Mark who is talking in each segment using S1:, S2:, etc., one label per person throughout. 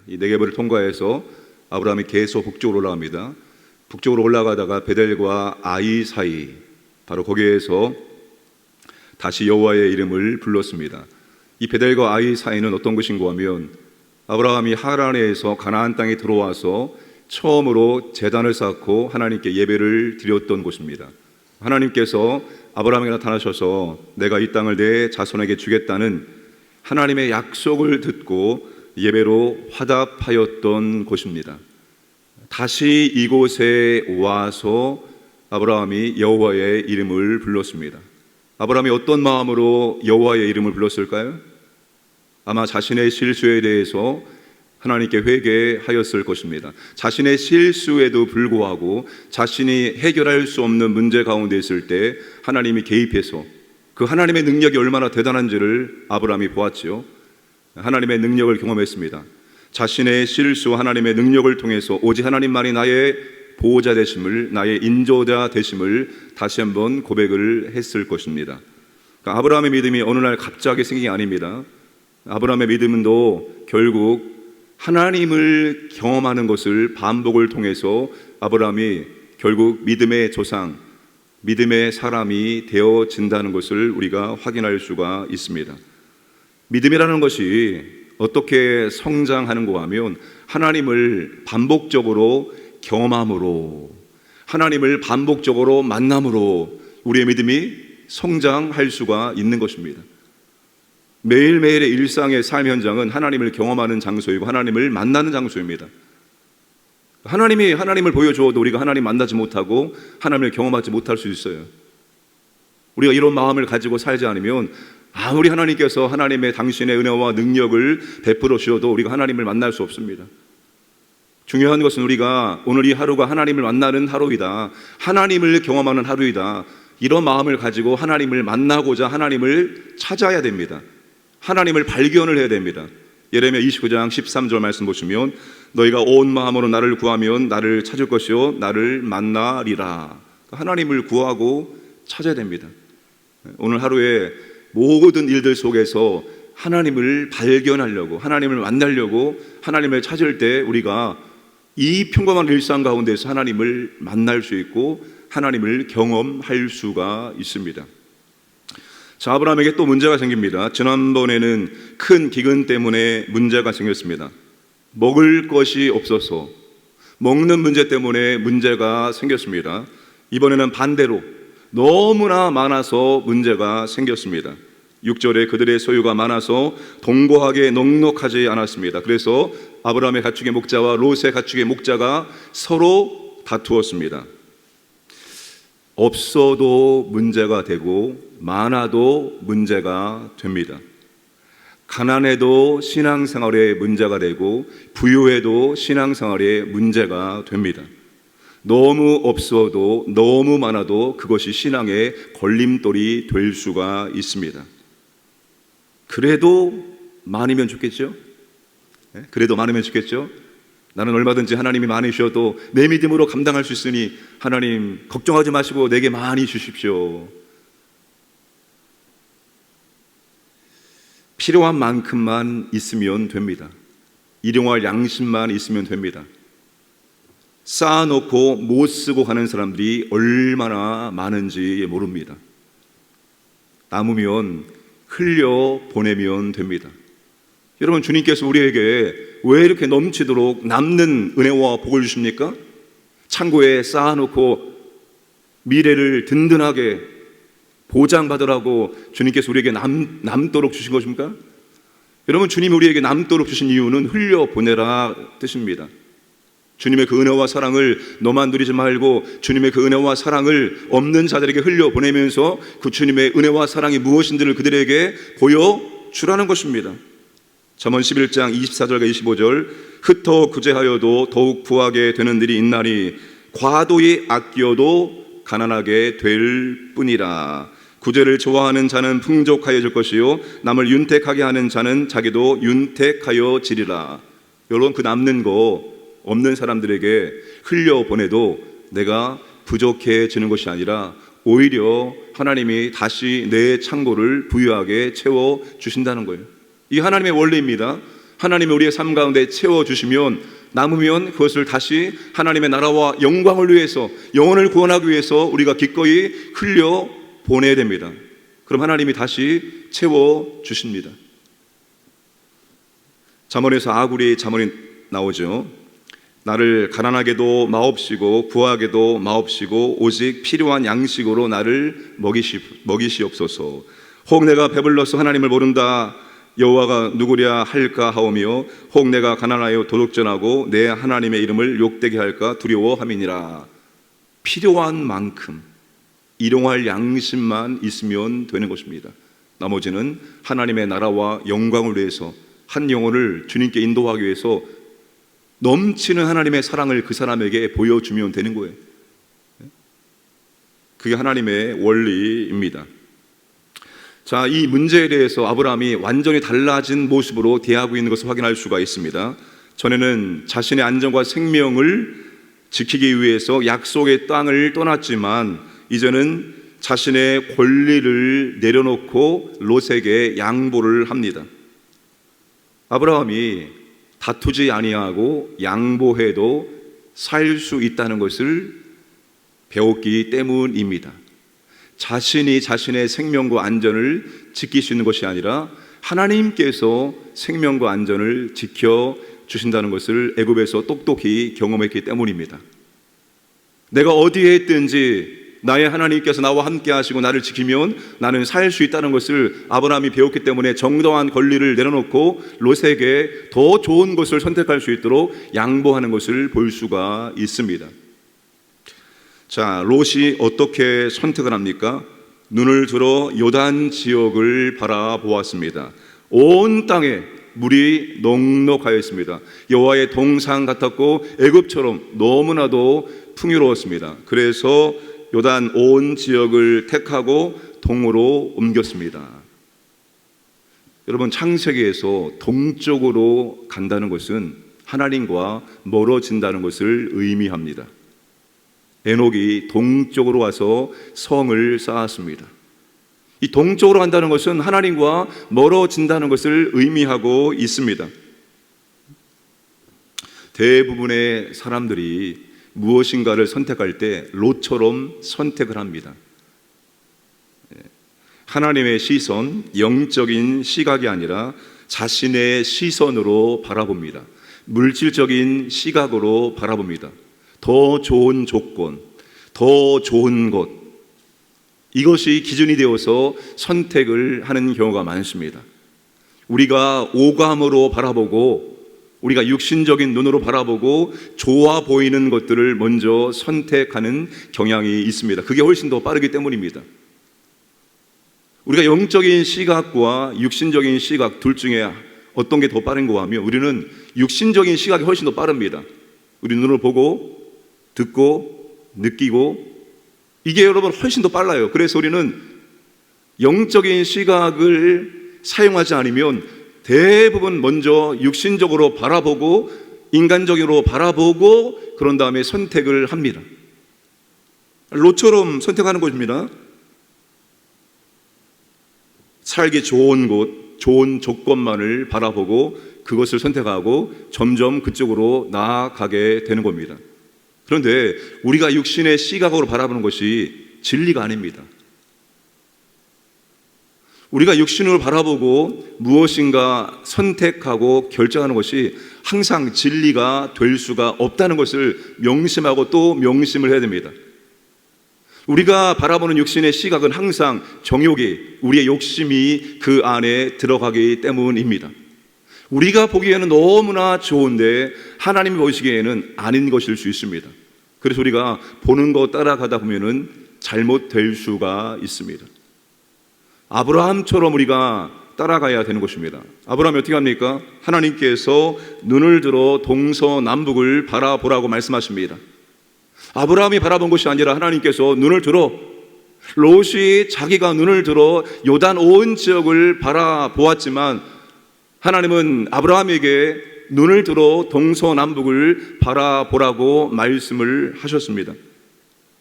S1: 이 네게브를 통과해서 아브라함이 계속 북쪽으로 올라갑니다. 북쪽으로 올라가다가 베델과 아이 사이, 바로 거기에서 다시 여호와의 이름을 불렀습니다. 이 베델과 아이 사이는 어떤 것인가 하면 아브라함이 하란에서 가나안 땅에 들어와서 처음으로 제단을 쌓고 하나님께 예배를 드렸던 곳입니다. 하나님께서 아브라함에게 나타나셔서 내가 이 땅을 내 자손에게 주겠다는 하나님의 약속을 듣고 예배로 화답하였던 곳입니다. 다시 이곳에 와서 아브라함이 여호와의 이름을 불렀습니다. 아브라함이 어떤 마음으로 여호와의 이름을 불렀을까요? 아마 자신의 실수에 대해서 하나님께 회개하였을 것입니다. 자신의 실수에도 불구하고 자신이 해결할 수 없는 문제 가운데 있을 때 하나님이 개입해서 그 하나님의 능력이 얼마나 대단한지를 아브라함이 보았지요. 하나님의 능력을 경험했습니다. 자신의 실수, 하나님의 능력을 통해서 오직 하나님만이 나의 보호자 되심을, 나의 인도자 되심을 다시 한번 고백을 했을 것입니다. 그러니까 아브라함의 믿음이 어느 날 갑자기 생긴 게 아닙니다. 아브라함의 믿음도 결국 하나님을 경험하는 것을 반복을 통해서 아브라함이 결국 믿음의 조상, 믿음의 사람이 되어진다는 것을 우리가 확인할 수가 있습니다. 믿음이라는 것이 어떻게 성장하는가 하면 하나님을 반복적으로 경험함으로, 하나님을 반복적으로 만남으로 우리의 믿음이 성장할 수가 있는 것입니다. 매일매일의 일상의 삶 현장은 하나님을 경험하는 장소이고 하나님을 만나는 장소입니다. 하나님을 보여주어도 우리가 하나님 만나지 못하고 하나님을 경험하지 못할 수 있어요. 우리가 이런 마음을 가지고 살지 않으면 아무리 하나님께서 하나님의 당신의 은혜와 능력을 베풀어 주셔도 우리가 하나님을 만날 수 없습니다. 중요한 것은 우리가 오늘 이 하루가 하나님을 만나는 하루이다, 하나님을 경험하는 하루이다, 이런 마음을 가지고 하나님을 만나고자 하나님을 찾아야 됩니다. 하나님을 발견을 해야 됩니다. 예레미야 29장 13절 말씀 보시면 너희가 온 마음으로 나를 구하면 나를 찾을 것이요 나를 만나리라. 하나님을 구하고 찾아야 됩니다. 오늘 하루에 모든 일들 속에서 하나님을 발견하려고, 하나님을 만나려고, 하나님을 찾을 때 우리가 이 평범한 일상 가운데서 하나님을 만날 수 있고 하나님을 경험할 수가 있습니다. 자, 아브라함에게 또 문제가 생깁니다. 지난번에는 큰 기근 때문에 문제가 생겼습니다. 먹을 것이 없어서 먹는 문제 때문에 문제가 생겼습니다. 이번에는 반대로 너무나 많아서 문제가 생겼습니다. 6절에 그들의 소유가 많아서 동거하게 넉넉하지 않았습니다. 그래서 아브라함의 가축의 목자와 롯의 가축의 목자가 서로 다투었습니다. 없어도 문제가 되고 많아도 문제가 됩니다. 가난해도 신앙생활에 문제가 되고 부유해도 신앙생활에 문제가 됩니다. 너무 없어도 너무 많아도 그것이 신앙의 걸림돌이 될 수가 있습니다. 그래도 많으면 좋겠죠? 그래도 많으면 좋겠죠? 나는 얼마든지 하나님이 많이 주셔도 내 믿음으로 감당할 수 있으니 하나님 걱정하지 마시고 내게 많이 주십시오. 필요한 만큼만 있으면 됩니다. 일용할 양심만 있으면 됩니다. 쌓아놓고 못 쓰고 가는 사람들이 얼마나 많은지 모릅니다. 남으면 흘려보내면 됩니다. 여러분, 주님께서 우리에게 왜 이렇게 넘치도록 남는 은혜와 복을 주십니까? 창고에 쌓아놓고 미래를 든든하게 보장받으라고 주님께서 우리에게 남도록 주신 것입니까? 여러분, 주님이 우리에게 남도록 주신 이유는 흘려보내라 뜻입니다. 주님의 그 은혜와 사랑을 너만 누리지 말고 주님의 그 은혜와 사랑을 없는 자들에게 흘려보내면서 그 주님의 은혜와 사랑이 무엇인지를 그들에게 보여주라는 것입니다. 잠언 11장 24절과 25절 흩어 구제하여도 더욱 부하게 되는 일이 있나니 과도히 아끼어도 가난하게 될 뿐이라. 구제를 좋아하는 자는 풍족하여질 것이요 남을 윤택하게 하는 자는 자기도 윤택하여지리라. 여러분, 그 남는 거 없는 사람들에게 흘려보내도 내가 부족해지는 것이 아니라 오히려 하나님이 다시 내 창고를 부유하게 채워주신다는 거예요. 이 하나님의 원리입니다. 하나님이 우리의 삶 가운데 채워주시면 남으면 그것을 다시 하나님의 나라와 영광을 위해서, 영혼을 구원하기 위해서 우리가 기꺼이 흘려 보내야 됩니다. 그럼 하나님이 다시 채워주십니다. 잠언에서 아구리의 잠언이 나오죠. 나를 가난하게도 마옵시고 부하게도 마옵시고 오직 필요한 양식으로 나를 먹이시옵소서. 혹 내가 배불러서 하나님을 모른다 여호와가 누구랴 할까 하오며 혹 내가 가난하여 도둑질하고 내 하나님의 이름을 욕되게 할까 두려워함이니라. 필요한 만큼 일용할 양심만 있으면 되는 것입니다. 나머지는 하나님의 나라와 영광을 위해서, 한 영혼을 주님께 인도하기 위해서 넘치는 하나님의 사랑을 그 사람에게 보여주면 되는 거예요. 그게 하나님의 원리입니다. 자, 이 문제에 대해서 아브라함이 완전히 달라진 모습으로 대하고 있는 것을 확인할 수가 있습니다. 전에는 자신의 안전과 생명을 지키기 위해서 약속의 땅을 떠났지만 이제는 자신의 권리를 내려놓고 롯에게 양보를 합니다. 아브라함이 다투지 아니하고 양보해도 살 수 있다는 것을 배웠기 때문입니다. 자신이 자신의 생명과 안전을 지킬 수 있는 것이 아니라 하나님께서 생명과 안전을 지켜주신다는 것을 애굽에서 똑똑히 경험했기 때문입니다. 내가 어디에 있든지 나의 하나님께서 나와 함께 하시고 나를 지키면 나는 살 수 있다는 것을 아브라함이 배웠기 때문에 정당한 권리를 내려놓고 롯에게 더 좋은 것을 선택할 수 있도록 양보하는 것을 볼 수가 있습니다. 자, 롯이 어떻게 선택을 합니까? 눈을 들어 요단 지역을 바라보았습니다. 온 땅에 물이 넉넉하였습니다. 여호와의 동상 같았고 애굽처럼 너무나도 풍요로웠습니다. 그래서 요단 온 지역을 택하고 동으로 옮겼습니다. 여러분, 창세기에서 동쪽으로 간다는 것은 하나님과 멀어진다는 것을 의미합니다. 에녹이 동쪽으로 와서 성을 쌓았습니다. 이 동쪽으로 간다는 것은 하나님과 멀어진다는 것을 의미하고 있습니다. 대부분의 사람들이 무엇인가를 선택할 때 롯처럼 선택을 합니다. 하나님의 시선, 영적인 시각이 아니라 자신의 시선으로 바라봅니다. 물질적인 시각으로 바라봅니다. 더 좋은 조건, 더 좋은 것, 이것이 기준이 되어서 선택을 하는 경우가 많습니다. 우리가 오감으로 바라보고 우리가 육신적인 눈으로 바라보고 좋아 보이는 것들을 먼저 선택하는 경향이 있습니다. 그게 훨씬 더 빠르기 때문입니다. 우리가 영적인 시각과 육신적인 시각 둘 중에 어떤 게 더 빠른가 하면 우리는 육신적인 시각이 훨씬 더 빠릅니다. 우리 눈으로 보고 듣고 느끼고 이게 여러분 훨씬 더 빨라요. 그래서 우리는 영적인 시각을 사용하지 않으면 대부분 먼저 육신적으로 바라보고 인간적으로 바라보고 그런 다음에 선택을 합니다. 롯처럼 선택하는 것입니다. 살기 좋은 곳, 좋은 조건만을 바라보고 그것을 선택하고 점점 그쪽으로 나아가게 되는 겁니다. 그런데 우리가 육신의 시각으로 바라보는 것이 진리가 아닙니다. 우리가 육신으로 바라보고 무엇인가 선택하고 결정하는 것이 항상 진리가 될 수가 없다는 것을 명심하고 또 명심을 해야 됩니다. 우리가 바라보는 육신의 시각은 항상 정욕이, 우리의 욕심이 그 안에 들어가기 때문입니다. 우리가 보기에는 너무나 좋은데 하나님이 보시기에는 아닌 것일 수 있습니다. 그래서 우리가 보는 거 따라가다 보면은 잘못될 수가 있습니다. 아브라함처럼 우리가 따라가야 되는 것입니다. 아브라함이 어떻게 합니까? 하나님께서 눈을 들어 동서남북을 바라보라고 말씀하십니다. 아브라함이 바라본 것이 아니라 하나님께서 눈을 들어, 롯이 자기가 눈을 들어 요단 온 지역을 바라보았지만 하나님은 아브라함에게 눈을 들어 동서남북을 바라보라고 말씀을 하셨습니다.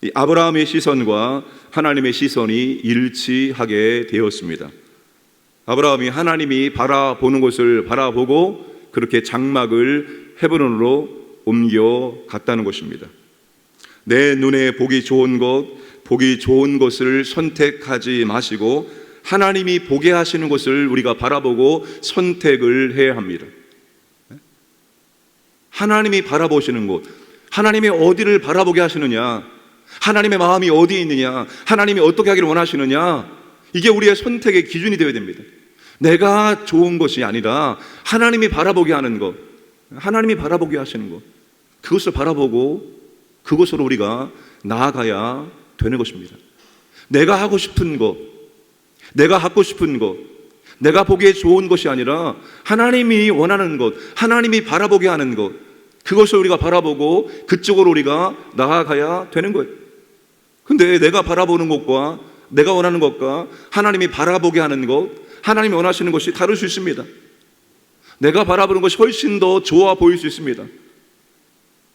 S1: 이 아브라함의 시선과 하나님의 시선이 일치하게 되었습니다. 아브라함이 하나님이 바라보는 것을 바라보고 그렇게 장막을 헤브론으로 옮겨갔다는 것입니다. 내 눈에 보기 좋은 것을 선택하지 마시고 하나님이 보게 하시는 것을 우리가 바라보고 선택을 해야 합니다. 하나님이 바라보시는 곳, 하나님이 어디를 바라보게 하시느냐, 하나님의 마음이 어디에 있느냐, 하나님이 어떻게 하기를 원하시느냐, 이게 우리의 선택의 기준이 되어야 됩니다. 내가 좋은 것이 아니라 하나님이 바라보게 하는 것, 하나님이 바라보게 하시는 것, 그것을 바라보고 그것으로 우리가 나아가야 되는 것입니다. 내가 하고 싶은 것, 내가 갖고 싶은 것, 내가 보기에 좋은 것이 아니라 하나님이 원하는 것, 하나님이 바라보게 하는 것, 그것을 우리가 바라보고 그쪽으로 우리가 나아가야 되는 거예요. 근데 내가 바라보는 것과 내가 원하는 것과 하나님이 바라보게 하는 것, 하나님이 원하시는 것이 다를 수 있습니다. 내가 바라보는 것이 훨씬 더 좋아 보일 수 있습니다.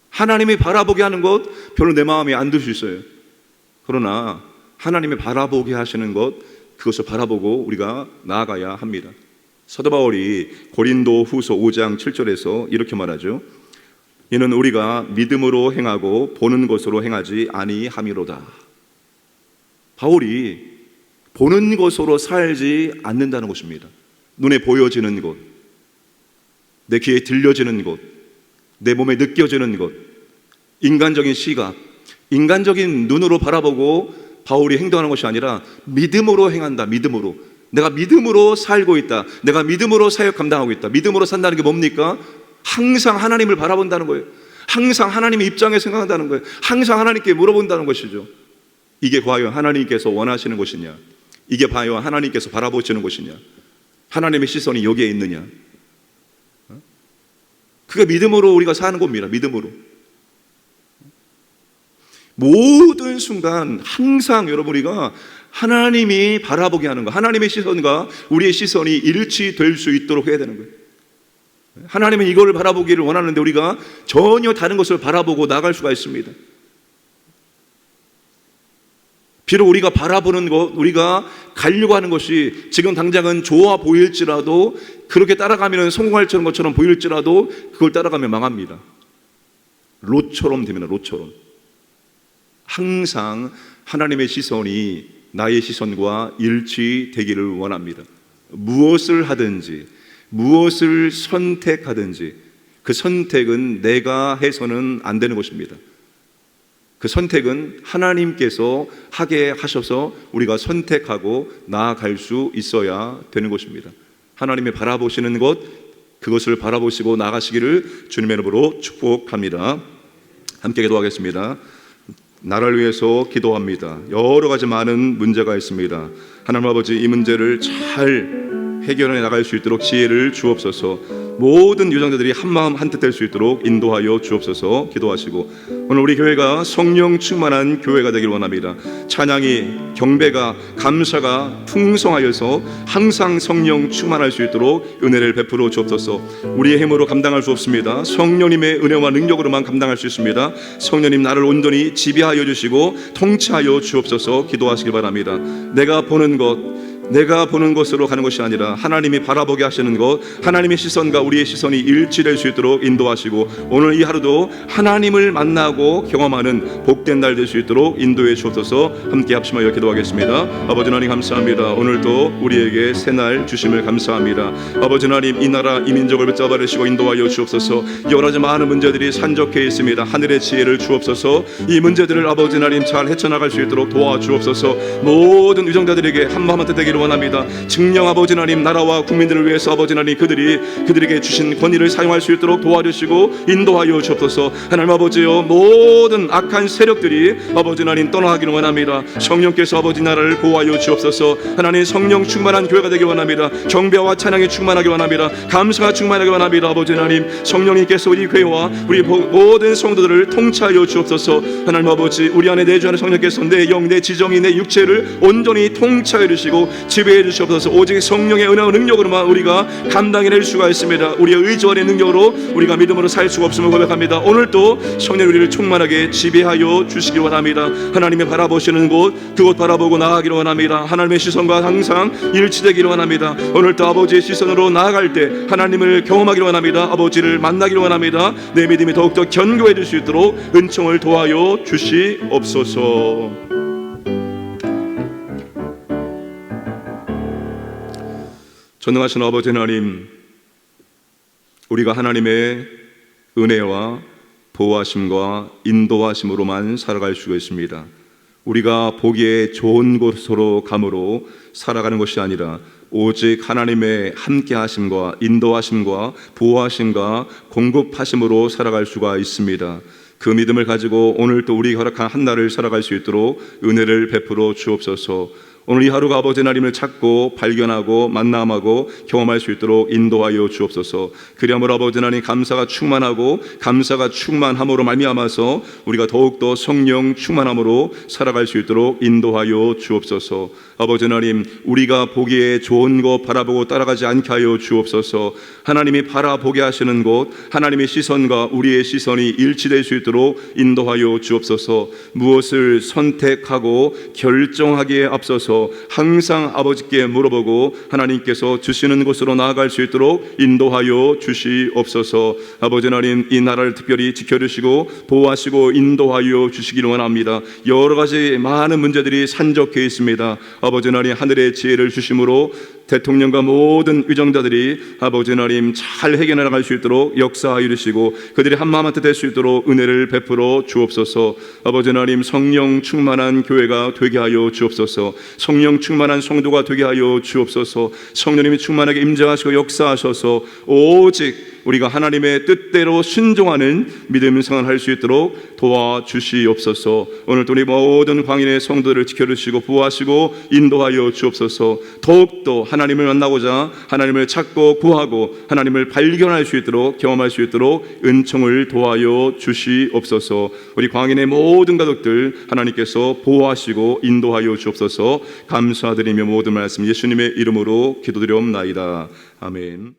S1: 하나님이 바라보게 하는 것 별로 내 마음에 안 들 수 있어요. 그러나 하나님이 바라보게 하시는 것, 그것을 바라보고 우리가 나아가야 합니다. 사도 바울이 고린도 후서 5장 7절에서 이렇게 말하죠. 이는 우리가 믿음으로 행하고 보는 것으로 행하지 아니함이로다. 바울이 보는 것으로 살지 않는다는 것입니다. 눈에 보여지는 것, 내 귀에 들려지는 것, 내 몸에 느껴지는 것, 인간적인 시각, 인간적인 눈으로 바라보고 바울이 행동하는 것이 아니라 믿음으로 행한다. 믿음으로. 내가 믿음으로 살고 있다. 내가 믿음으로 사역 감당하고 있다. 믿음으로 산다는 게 뭡니까? 항상 하나님을 바라본다는 거예요. 항상 하나님의 입장에 생각한다는 거예요. 항상 하나님께 물어본다는 것이죠. 이게 과연 하나님께서 원하시는 것이냐? 이게 과연 하나님께서 바라보시는 것이냐? 하나님의 시선이 여기에 있느냐? 그게 믿음으로 우리가 사는 겁니다. 믿음으로. 모든 순간 항상 여러분 우리가 하나님이 바라보게 하는 것, 하나님의 시선과 우리의 시선이 일치될 수 있도록 해야 되는 거예요. 하나님은 이걸 바라보기를 원하는데 우리가 전혀 다른 것을 바라보고 나갈 수가 있습니다. 비록 우리가 바라보는 것, 우리가 가려고 하는 것이 지금 당장은 좋아 보일지라도, 그렇게 따라가면 성공할 것처럼 보일지라도 그걸 따라가면 망합니다. 롯처럼 됩니다. 롯처럼. 항상 하나님의 시선이 나의 시선과 일치되기를 원합니다. 무엇을 하든지, 무엇을 선택하든지 그 선택은 내가 해서는 안 되는 것입니다. 그 선택은 하나님께서 하게 하셔서 우리가 선택하고 나아갈 수 있어야 되는 것입니다. 하나님이 바라보시는 것, 그것을 바라보시고 나가시기를 주님의 이름으로 축복합니다. 함께 기도하겠습니다. 나라를 위해서 기도합니다. 여러 가지 많은 문제가 있습니다. 하나님 아버지, 이 문제를 잘 해결해 나갈 수 있도록 지혜를 주옵소서. 모든 유정자들이 한마음 한뜻 될 수 있도록 인도하여 주옵소서. 기도하시고 오늘 우리 교회가 성령 충만한 교회가 되길 원합니다. 찬양이, 경배가, 감사가 풍성하여서 항상 성령 충만할 수 있도록 은혜를 베풀어 주옵소서. 우리의 힘으로 감당할 수 없습니다. 성령님의 은혜와 능력으로만 감당할 수 있습니다. 성령님 나를 온전히 지배하여 주시고 통치하여 주옵소서. 기도하시길 바랍니다. 내가 보는 것으로 가는 것이 아니라 하나님이 바라보게 하시는 것, 하나님의 시선과 우리의 시선이 일치될 수 있도록 인도하시고 오늘 이 하루도 하나님을 만나고 경험하는 복된 날 될 수 있도록 인도해 주옵소서. 함께 합심하여 기도하겠습니다. 아버지 하나님 감사합니다. 오늘도 우리에게 새날 주심을 감사합니다. 아버지 하나님, 이 나라 이 민족을 붙잡아 주시고 인도하여 주옵소서. 여러 가지 많은 문제들이 산적해 있습니다. 하늘의 지혜를 주옵소서. 이 문제들을 아버지 하나님 잘 헤쳐나갈 수 있도록 도와주옵소서. 모든 유정자들에게 한마음 한뜻 되기를 원합니다. 증령 아버지 하나님, 나라와 국민들을 위해서 아버지 하나님 그들에게 주신 권위를 사용할 수 있도록 도와주시고 인도하여 주옵소서. 하나님 아버지여, 모든 악한 세력들이 아버지 하나님 떠나가기를 원합니다. 성령께서 아버지 나라를 보호하여 주옵소서. 하나님 성령 충만한 교회가 되길 원합니다. 경배와 찬양이 충만하길 원합니다. 감사가 충만하길 원합니다. 아버지 하나님, 성령님께서 이 교회와 우리 모든 성도들을 통치하여 주옵소서. 하나님 아버지, 우리 안에 내주하는 성령께서 내 영, 내 지정이, 내 육체를 온전히 통치하여 주시고 지배해 주시옵소서. 오직 성령의 은혜와 능력으로만 우리가 감당해낼 수가 있습니다. 우리의 의지와 능력으로 우리가 믿음으로 살 수가 없음을 고백합니다. 오늘도 성령 우리를 충만하게 지배하여 주시기 원합니다. 하나님이 바라보시는 곳 그곳 바라보고 나아가기를 원합니다. 하나님의 시선과 항상 일치되기를 원합니다. 오늘도 아버지의 시선으로 나아갈 때 하나님을 경험하기를 원합니다. 아버지를 만나기를 원합니다. 내 믿음이 더욱더 견고해질 수 있도록 은총을 도와여 주시옵소서. 전능하신 아버지 하나님, 우리가 하나님의 은혜와 보호하심과 인도하심으로만 살아갈 수가 있습니다. 우리가 보기에 좋은 곳으로 감으로 살아가는 것이 아니라 오직 하나님의 함께하심과 인도하심과 보호하심과 공급하심으로 살아갈 수가 있습니다. 그 믿음을 가지고 오늘 또 우리 허락한 한 날을 살아갈 수 있도록 은혜를 베풀어 주옵소서. 오늘 이 하루가 아버지 하나님을 찾고 발견하고 만남하고 경험할 수 있도록 인도하여 주옵소서. 그리함으로 아버지 하나님 감사가 충만하고 감사가 충만함으로 말미암아서 우리가 더욱더 성령 충만함으로 살아갈 수 있도록 인도하여 주옵소서. 아버지 하나님, 우리가 보기에 좋은 것 바라보고 따라가지 않게 하여 주옵소서. 하나님이 바라보게 하시는 곳, 하나님의 시선과 우리의 시선이 일치될 수 있도록 인도하여 주옵소서. 무엇을 선택하고 결정하기에 앞서서 항상 아버지께 물어보고 하나님께서 주시는 곳으로 나아갈 수 있도록 인도하여 주시옵소서. 아버지 하나님, 이 나라를 특별히 지켜주시고 보호하시고 인도하여 주시기를 원합니다. 여러 가지 많은 문제들이 산적해 있습니다. 아버지 하나님, 하늘의 지혜를 주심으로 대통령과 모든 위정자들이 아버지 하나님 잘 해결해 나갈 수 있도록 역사하여 주시고 그들이 한마음한테 될 수 있도록 은혜를 베풀어 주옵소서. 아버지 하나님, 성령 충만한 교회가 되게 하여 주옵소서. 성령 충만한 성도가 되게 하여 주옵소서. 성령님이 충만하게 임재하시고 역사하셔서 오직 우리가 하나님의 뜻대로 순종하는 믿음 생활할 수 있도록 도와주시옵소서. 오늘도 우리 모든 광인의 성도들을 지켜주시고 보호하시고 인도하여 주옵소서. 더욱더 하나님을 만나고자 하나님을 찾고 구하고 하나님을 발견할 수 있도록 경험할 수 있도록 은총을 도와여 주시옵소서. 우리 광인의 모든 가족들 하나님께서 보호하시고 인도하여 주옵소서. 감사드리며 모든 말씀 예수님의 이름으로 기도드리옵나이다. 아멘.